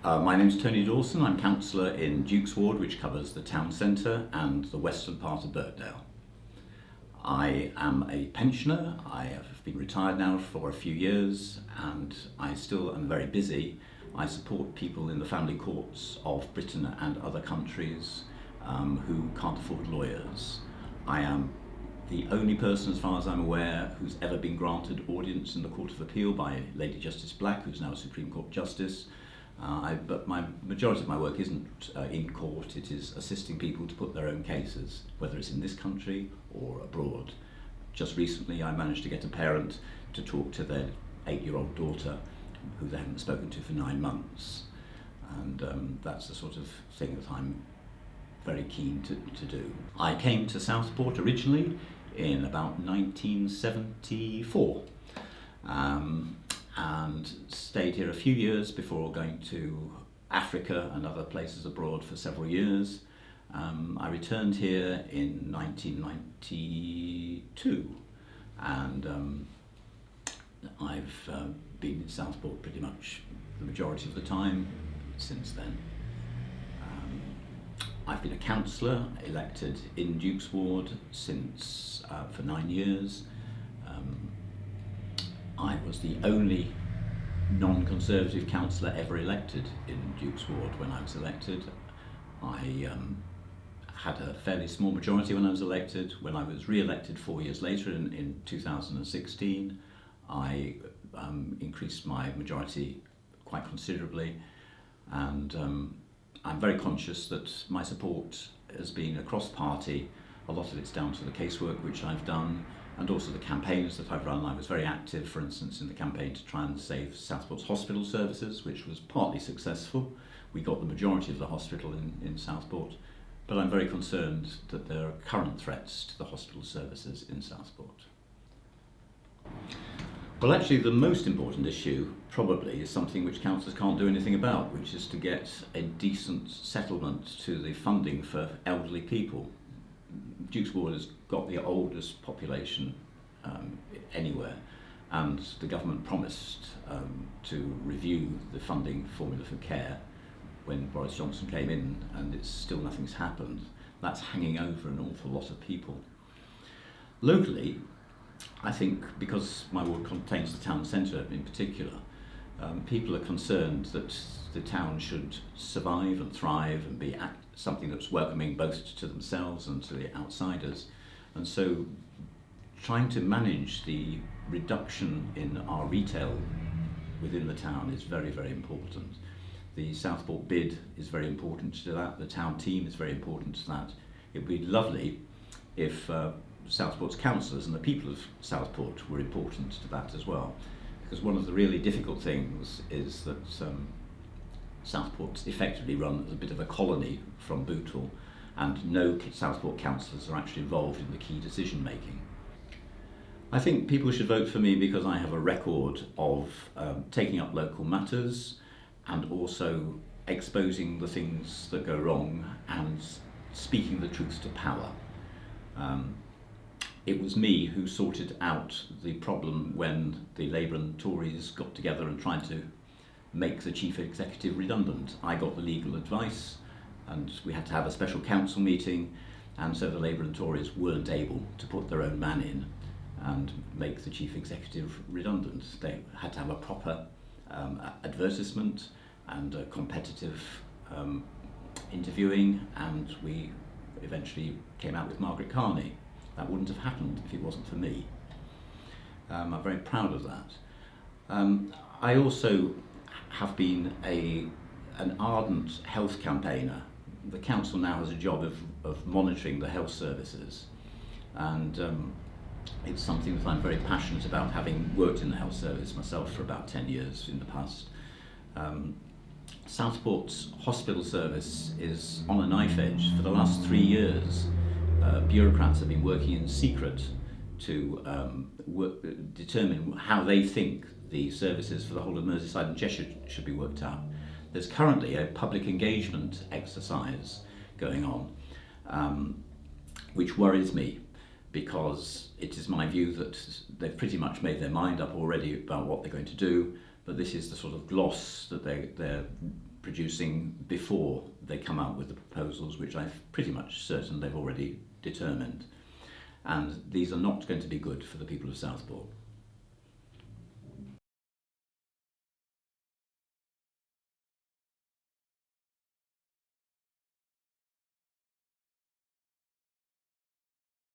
My name's Tony Dawson. I'm councillor in Duke's Ward, which covers the town centre and the western part of Birkdale. I am a pensioner. I have been retired now for a few years, and I still am very busy. I support people in the family courts of Britain and other countries who can't afford lawyers. I am the only person, as far as I'm aware, who's ever been granted audience in the Court of Appeal by Lady Justice Black, who's now a Supreme Court Justice. But my majority of my work isn't in court. It is assisting people to put their own cases, whether it's in this country or abroad. Just recently I managed to get a parent to talk to their 8-year-old daughter who they hadn't spoken to for 9 months, and that's the sort of thing that I'm very keen to do. I came to Southport originally in about 1974. And stayed here a few years before going to Africa and other places abroad for several years. I returned here in 1992, and I've been in Southport pretty much the majority of the time since then. I've been a councillor elected in Duke's Ward since for 9 years. I was the only non-Conservative councillor ever elected in Duke's Ward when I was elected. I had a fairly small majority when I was elected. When I was re-elected 4 years later in 2016, I increased my majority quite considerably, and I'm very conscious that my support has been across party. A lot of it's down to the casework which I've done, and also the campaigns that I've run. I was very active, for instance, in the campaign to try and save Southport's hospital services, which was partly successful. We got the majority of the hospital in Southport, but I'm very concerned that there are current threats to the hospital services in Southport. Well, actually, the most important issue probably is something which councillors can't do anything about, which is to get a decent settlement to the funding for elderly people. Duke's Ward has got the oldest population anywhere, and the government promised to review the funding formula for care when Boris Johnson came in, and it's still nothing's happened. That's hanging over an awful lot of people. Locally, I think because my ward contains the town centre in particular, people are concerned that the town should survive and thrive and be something that's welcoming both to themselves and to the outsiders. And so trying to manage the reduction in our retail within the town is very, very important. The Southport bid is very important to that. The town team is very important to that. It would be lovely if Southport's councillors and the people of Southport were important to that as well. Because one of the really difficult things is that Southport's effectively run as a bit of a colony from Bootle, and no Southport councillors are actually involved in the key decision making. I think people should vote for me because I have a record of taking up local matters and also exposing the things that go wrong and speaking the truth to power. It was me who sorted out the problem when the Labour and Tories got together and tried to make the chief executive redundant. I got the legal advice, and we had to have a special council meeting, and so the Labour and Tories weren't able to put their own man in and make the chief executive redundant. They had to have a proper advertisement and a competitive interviewing, and we eventually came out with Margaret Carney. That wouldn't have happened if it wasn't for me. I'm very proud of that. I also have been an ardent health campaigner. The council now has a job of monitoring the health services, and it's something that I'm very passionate about, having worked in the health service myself for about 10 years in the past. Southport's hospital service is on a knife edge. For the last 3 years, bureaucrats have been working in secret to determine how they think the services for the whole of Merseyside and Cheshire should be worked out. There's currently a public engagement exercise going on, which worries me, because it is my view that they've pretty much made their mind up already about what they're going to do, but this is the sort of gloss that they're producing before they come out with the proposals, which I'm pretty much certain they've already determined. And these are not going to be good for the people of Southport.